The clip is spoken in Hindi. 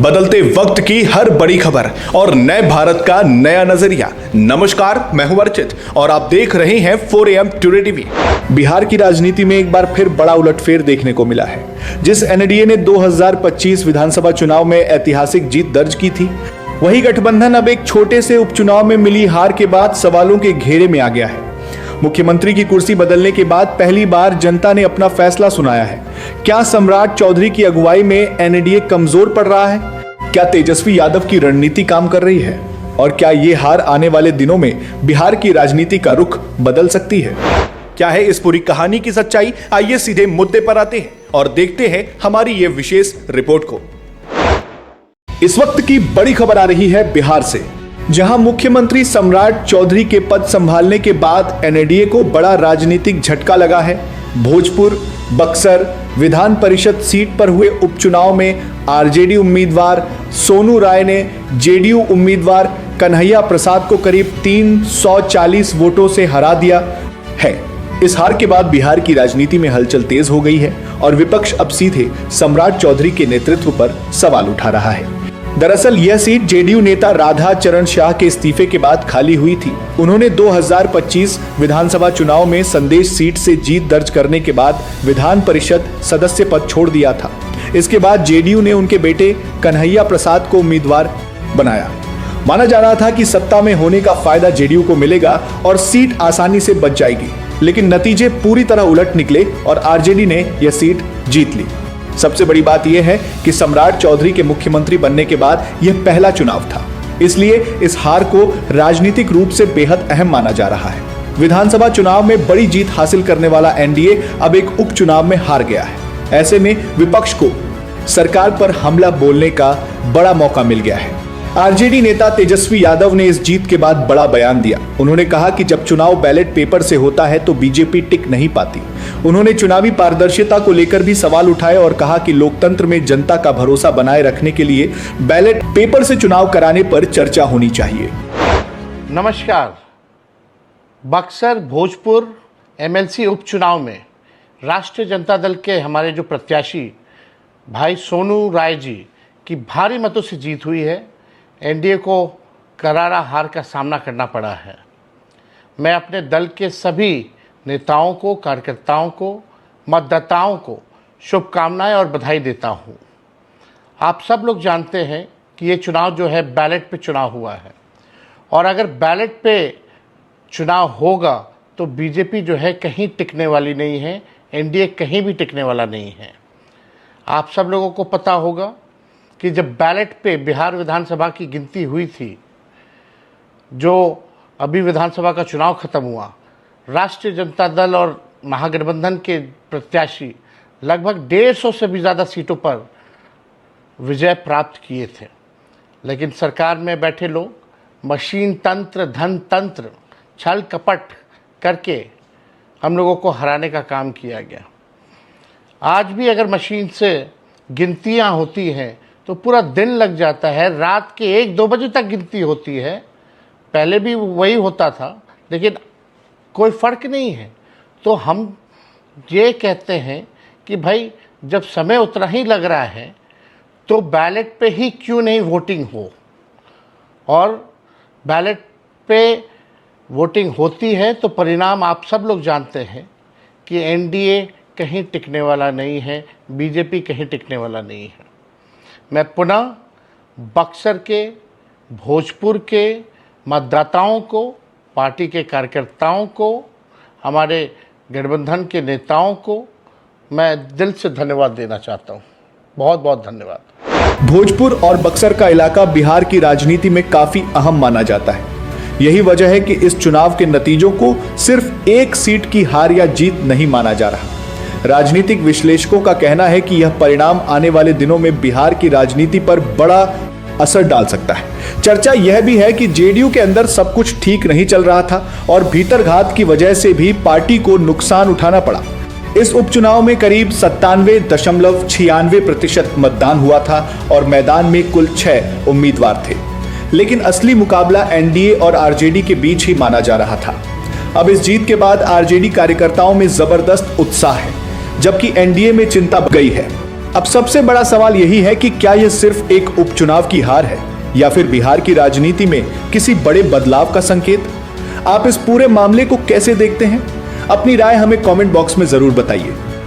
बदलते वक्त की हर बड़ी खबर और नए भारत का नया नजरिया। नमस्कार, मैं हूं अर्चित और आप देख रहे हैं 4 AM टुडे टीवी। बिहार की राजनीति में एक बार फिर बड़ा उलटफेर देखने को मिला है। जिस एनडीए ने 2025 विधानसभा चुनाव में ऐतिहासिक जीत दर्ज की थी, वही गठबंधन अब एक छोटे से उपचुनाव में मिली हार के बाद सवालों के घेरे में आ गया है। मुख्यमंत्री की कुर्सी बदलने के बाद पहली बार जनता ने अपना फैसला सुनाया है। क्या सम्राट चौधरी की अगुवाई में एनडीए कमजोर पड़ रहा है? क्या तेजस्वी यादव की रणनीति काम कर रही है? और क्या ये हार आने वाले दिनों में बिहार की राजनीति का रुख बदल सकती है? क्या है इस पूरी कहानी की सच्चाई? आइए सीधे मुद्दे पर आते हैं और देखते हैं हमारी ये विशेष रिपोर्ट को। इस वक्त की बड़ी खबर आ रही है बिहार से, जहां मुख्यमंत्री सम्राट चौधरी के पद संभालने के बाद एनडीए को बड़ा राजनीतिक झटका लगा है। भोजपुर, बक्सर विधान परिषद सीट पर हुए उपचुनाव में आरजेडी उम्मीदवार सोनू राय ने जेडीयू उम्मीदवार कन्हैया प्रसाद को करीब 340 वोटों से हरा दिया है। इस हार के बाद बिहार की राजनीति में हलचल तेज हो गई है और विपक्ष अब सीधे सम्राट चौधरी के नेतृत्व पर सवाल उठा रहा है। दरअसल यह सीट जेडीयू नेता राधा चरण शाह के इस्तीफे के बाद खाली हुई थी। उन्होंने 2025 विधानसभा चुनाव में संदेश सीट से जीत दर्ज करने के बाद विधान परिषद सदस्य पद छोड़ दिया था। इसके बाद जेडीयू ने उनके बेटे कन्हैया प्रसाद को उम्मीदवार बनाया। माना जा रहा था कि सत्ता में होने का फायदा जेडीयू को मिलेगा और सीट आसानी से बच जाएगी, लेकिन नतीजे पूरी तरह उलट निकले और आरजेडी ने यह सीट जीत ली। सबसे बड़ी बात यह है कि सम्राट चौधरी के मुख्यमंत्री बनने के बाद यह पहला चुनाव था, इसलिए इस हार को राजनीतिक रूप से बेहद अहम माना जा रहा है। विधानसभा चुनाव में बड़ी जीत हासिल करने वाला एनडीए अब एक उपचुनाव में हार गया है। ऐसे में विपक्ष को सरकार पर हमला बोलने का बड़ा मौका मिल गया है। आरजेडी नेता तेजस्वी यादव ने इस जीत के बाद बड़ा बयान दिया। उन्होंने कहा कि जब चुनाव बैलेट पेपर से होता है तो बीजेपी टिक नहीं पाती। उन्होंने चुनावी पारदर्शिता को लेकर भी सवाल उठाए और कहा कि लोकतंत्र में जनता का भरोसा बनाए रखने के लिए बैलेट पेपर से चुनाव कराने पर चर्चा होनी चाहिए। नमस्कार। बक्सर भोजपुर एमएलसी उपचुनाव में राष्ट्रीय जनता दल के हमारे जो प्रत्याशी भाई सोनू राय जी की भारी मतों से जीत हुई है। एनडीए को करारा हार का सामना करना पड़ा है। मैं अपने दल के सभी नेताओं को, कार्यकर्ताओं को, मतदाताओं को शुभकामनाएं और बधाई देता हूं। आप सब लोग जानते हैं कि ये चुनाव जो है बैलेट पे चुनाव हुआ है और अगर बैलेट पे चुनाव होगा तो बीजेपी जो है कहीं टिकने वाली नहीं है, एनडीए कहीं भी टिकने वाला नहीं है। आप सब लोगों को पता होगा कि जब बैलेट पे बिहार विधानसभा की गिनती हुई थी, जो अभी विधानसभा का चुनाव खत्म हुआ, राष्ट्रीय जनता दल और महागठबंधन के प्रत्याशी लगभग 150 से भी ज़्यादा सीटों पर विजय प्राप्त किए थे। लेकिन सरकार में बैठे लोग मशीन तंत्र, धन तंत्र, छल कपट करके हम लोगों को हराने का काम किया गया। आज भी अगर मशीन से गिनतियां होती हैं तो पूरा दिन लग जाता है, रात के 1-2 बजे तक गिनती होती है। पहले भी वही होता था, लेकिन कोई फ़र्क नहीं है। तो हम ये कहते हैं कि भाई जब समय उतना ही लग रहा है तो बैलेट पे ही क्यों नहीं वोटिंग हो। और बैलेट पे वोटिंग होती है तो परिणाम आप सब लोग जानते हैं कि एनडीए कहीं टिकने वाला नहीं है, बीजेपी कहीं टिकने वाला नहीं है। मैं पुनः बक्सर के, भोजपुर के मतदाताओं को, पार्टी के कार्यकर्ताओं को, हमारे गठबंधन के नेताओं को मैं दिल से धन्यवाद देना चाहता हूं। बहुत बहुत धन्यवाद। भोजपुर और बक्सर का इलाका बिहार की राजनीति में काफी अहम माना जाता है। यही वजह है कि इस चुनाव के नतीजों को सिर्फ एक सीट की हार या जीत नहीं माना जा रहा। राजनीतिक विश्लेषकों का कहना है कि यह परिणाम आने वाले दिनों में बिहार की राजनीति पर बड़ा असर डाल सकता है। चर्चा यह भी है कि जेडीयू के अंदर सब कुछ ठीक नहीं चल रहा था और भीतरघात की वजह से भी पार्टी को नुकसान उठाना पड़ा। इस उपचुनाव में करीब 97.96% मतदान हुआ था और मैदान में कुल 6 उम्मीदवार थे, लेकिन असली मुकाबला एनडीए और आरजेडी के बीच ही माना जा रहा था। अब इस जीत के बाद आरजेडी कार्यकर्ताओं में जबरदस्त उत्साह है, जबकि एनडीए में चिंता बढ़ गई है। अब सबसे बड़ा सवाल यही है कि क्या यह सिर्फ एक उपचुनाव की हार है या फिर बिहार की राजनीति में किसी बड़े बदलाव का संकेत। आप इस पूरे मामले को कैसे देखते हैं? अपनी राय हमें कमेंट बॉक्स में जरूर बताइए।